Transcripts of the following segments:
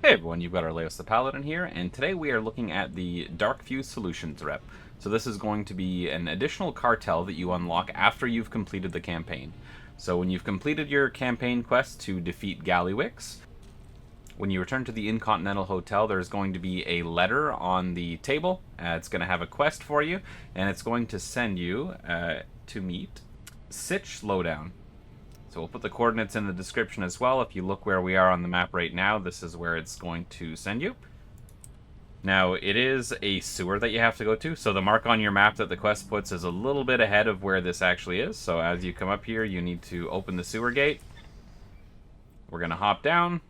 Hey everyone, you've got Arleos the Paladin here, and today we are looking at the Darkfuse Solutions rep. So this is going to be an additional cartel that you unlock after you've completed the campaign. So when you've completed your campaign quest to defeat Gallywix, when you return to the Incontinental Hotel, there's going to be a letter on the table. It's going to have a quest for you, and it's going to send you to meet Sitch Lowdown. So we'll put the coordinates in the description as well. If you look where we are on the map right now, this is where it's going to send you. Now, it is a sewer that you have to go to, so the mark on your map that the quest puts is a little bit ahead of where this actually is. So as you come up here, you need to open the sewer gate. We're going to hop down,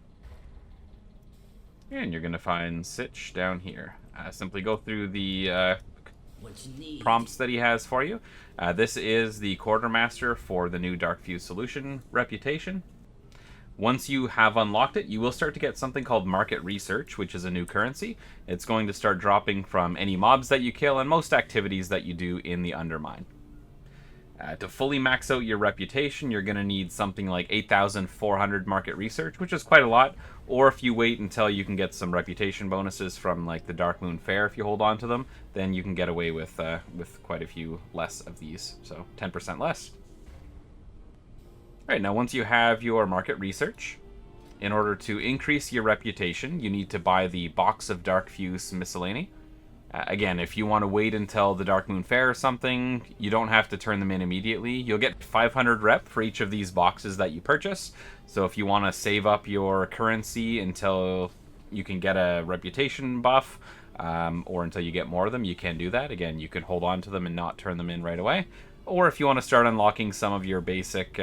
and you're going to find Sitch down here. Simply go through the prompts that he has for you. This is the quartermaster for the new Darkfuse solution reputation. Once you have unlocked it, you will start to get something called market research, which is a new currency. It's going to start dropping from any mobs that you kill and most activities that you do in the undermine. To fully max out your reputation, you're going to need something like 8,400 market research, which is quite a lot. Or if you wait until you can get some reputation bonuses from like the Dark Moon Fair, if you hold on to them, then you can get away with quite a few less of these, so 10% less. All right, now once you have your market research, in order to increase your reputation, you need to buy the box of Darkfuse miscellany. Again, if you want to wait until the Dark Moon Fair or something, you don't have to turn them in immediately. You'll get 500 rep for each of these boxes that you purchase. So if you want to save up your currency until you can get a reputation buff, or until you get more of them, you can do that. Again, you can hold on to them and not turn them in right away. Or if you want to start unlocking some of your basic,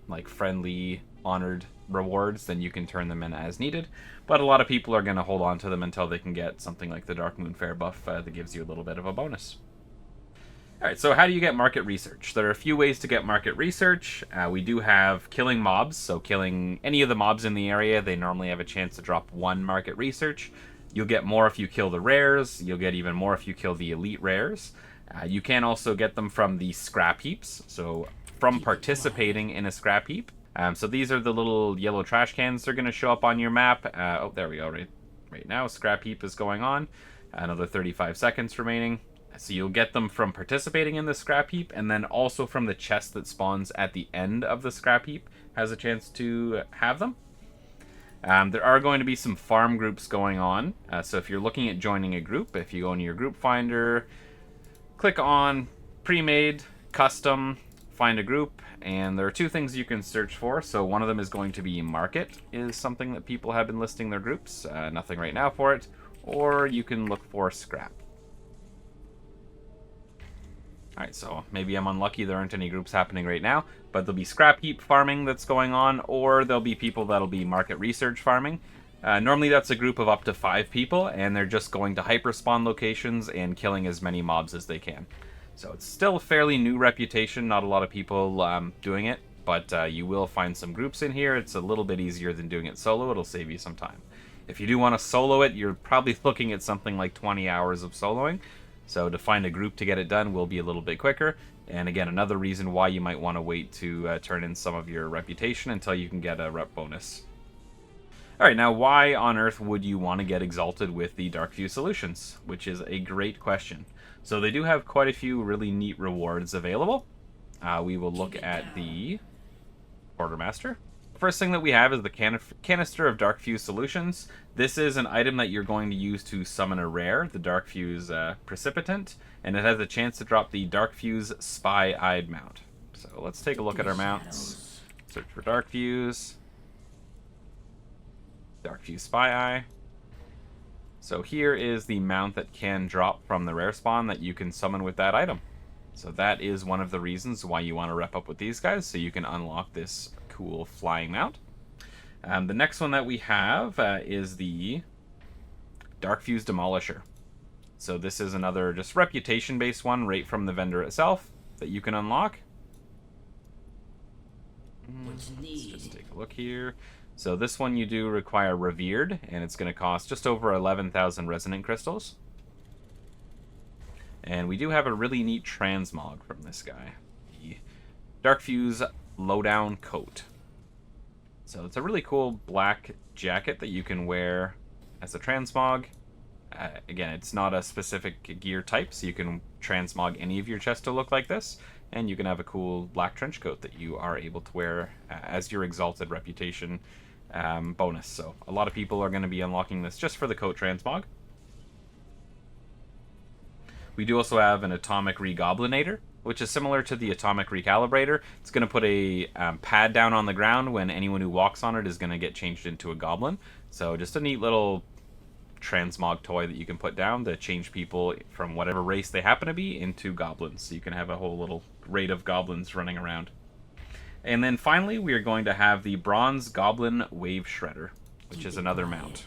like friendly, honored rewards, then you can turn them in as needed. But a lot of people are going to hold on to them until they can get something like the Dark Moon Fair buff that gives you a little bit of a bonus. Alright, so how do you get market research? There are a few ways to get market research. We do have killing mobs, so killing any of the mobs in the area, they normally have a chance to drop 1 market research. You'll get more if you kill the rares, you'll get even more if you kill the elite rares. You can also get them from the scrap heaps, so from participating in a scrap heap. So these are the little yellow trash cans. They're going to show up on your map. Oh, there we go. Right now, scrap heap is going on. Another 35 seconds remaining. So you'll get them from participating in the scrap heap, and then also from the chest that spawns at the end of the scrap heap has a chance to have them. There are going to be some farm groups going on. So if you're looking at joining a group, if you go into your group finder, click on pre-made, custom, find a group, and there are 2 things you can search for. So one of them is going to be market, is something that people have been listing their groups. Nothing right now for it. Or you can look for scrap. Alright, so maybe I'm unlucky, there aren't any groups happening right now, but there'll be scrap heap farming that's going on, or there'll be people that'll be market research farming. Normally that's a group of up to 5 people, and they're just going to hyperspawn locations and killing as many mobs as they can. So it's still a fairly new reputation, not a lot of people doing it, but you will find some groups in here. It's a little bit easier than doing it solo. It'll save you some time. If you do want to solo it, you're probably looking at something like 20 hours of soloing. So to find a group to get it done will be a little bit quicker. And again, another reason why you might want to wait to turn in some of your reputation until you can get a rep bonus. Alright, now why on earth would you want to get exalted with the Darkfuse solutions? Which is a great question. So they do have quite a few really neat rewards available. We will look at the quartermaster. First thing that we have is the canister of Darkfuse solutions. This is an item that you're going to use to summon a rare, the Darkfuse Precipitant, and it has a chance to drop the Darkfuse Spy-Eyed mount. So let's take a look at our mounts. Search for Darkfuse. Darkfuse Spy-Eye. So here is the mount that can drop from the Rarespawn that you can summon with that item. So that is one of the reasons why you want to rep up with these guys, so you can unlock this cool flying mount. The next one that we have is the Darkfuse Demolisher. So this is another just reputation-based one right from the vendor itself that you can unlock. Let's just take a look here. So this one you do require Revered, and it's going to cost just over 11,000 resonant crystals. And we do have a really neat transmog from this guy. The Darkfuse Lowdown Coat. So it's a really cool black jacket that you can wear as a transmog. Again, it's not a specific gear type, so you can transmog any of your chests to look like this, and you can have a cool black trench coat that you are able to wear as your exalted reputation bonus. So a lot of people are going to be unlocking this just for the coat transmog. We do also have an atomic regoblinator, which is similar to the atomic recalibrator. It's going to put a pad down on the ground when anyone who walks on it is going to get changed into a goblin. So just a neat little transmog toy that you can put down to change people from whatever race they happen to be into goblins. So you can have a whole little raid of goblins running around. And then finally, we are going to have the Bronze Goblin Wave Shredder, which is another mount.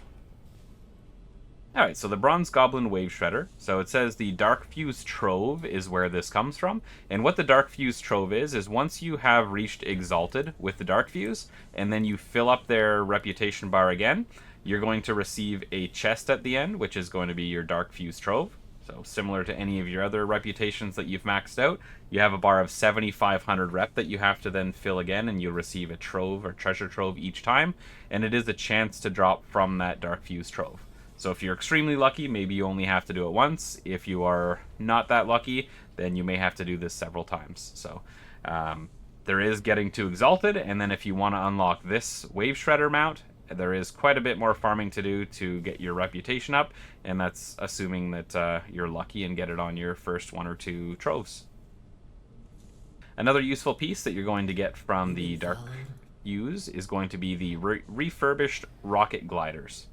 Alright, so the Bronze Goblin Wave Shredder. So it says the Darkfuse Trove is where this comes from. And what the Darkfuse Trove is once you have reached Exalted with the Darkfuse, and then you fill up their reputation bar again, you're going to receive a chest at the end, which is going to be your Darkfuse Trove. So similar to any of your other reputations that you've maxed out, you have a bar of 7,500 rep that you have to then fill again, and you'll receive a trove or treasure trove each time. And it is a chance to drop from that Darkfuse Trove. So if you're extremely lucky, maybe you only have to do it once. If you are not that lucky, then you may have to do this several times. So there is getting to Exalted, and then if you want to unlock this Wave Shredder mount, there is quite a bit more farming to do to get your reputation up, and that's assuming that you're lucky and get it on your first 1 or 2 troves. Another useful piece that you're going to get from the Darkfuse is going to be the refurbished rocket gliders.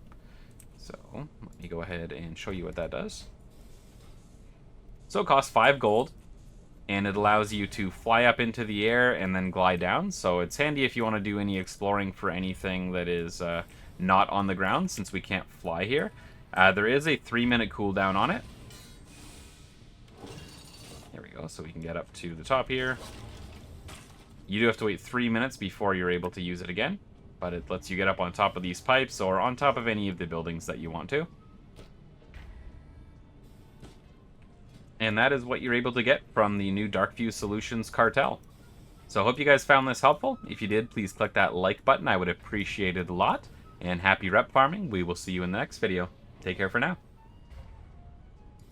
So let me go ahead and show you what that does. So it costs 5 gold, and it allows you to fly up into the air and then glide down. So it's handy if you want to do any exploring for anything that is not on the ground, since we can't fly here. There is a 3-minute cooldown on it. There we go, so we can get up to the top here. You do have to wait 3 minutes before you're able to use it again, but it lets you get up on top of these pipes or on top of any of the buildings that you want to. And that is what you're able to get from the new Darkfuse Solutions Cartel. So I hope you guys found this helpful. If you did, please click that like button. I would appreciate it a lot. And happy rep farming. We will see you in the next video. Take care for now.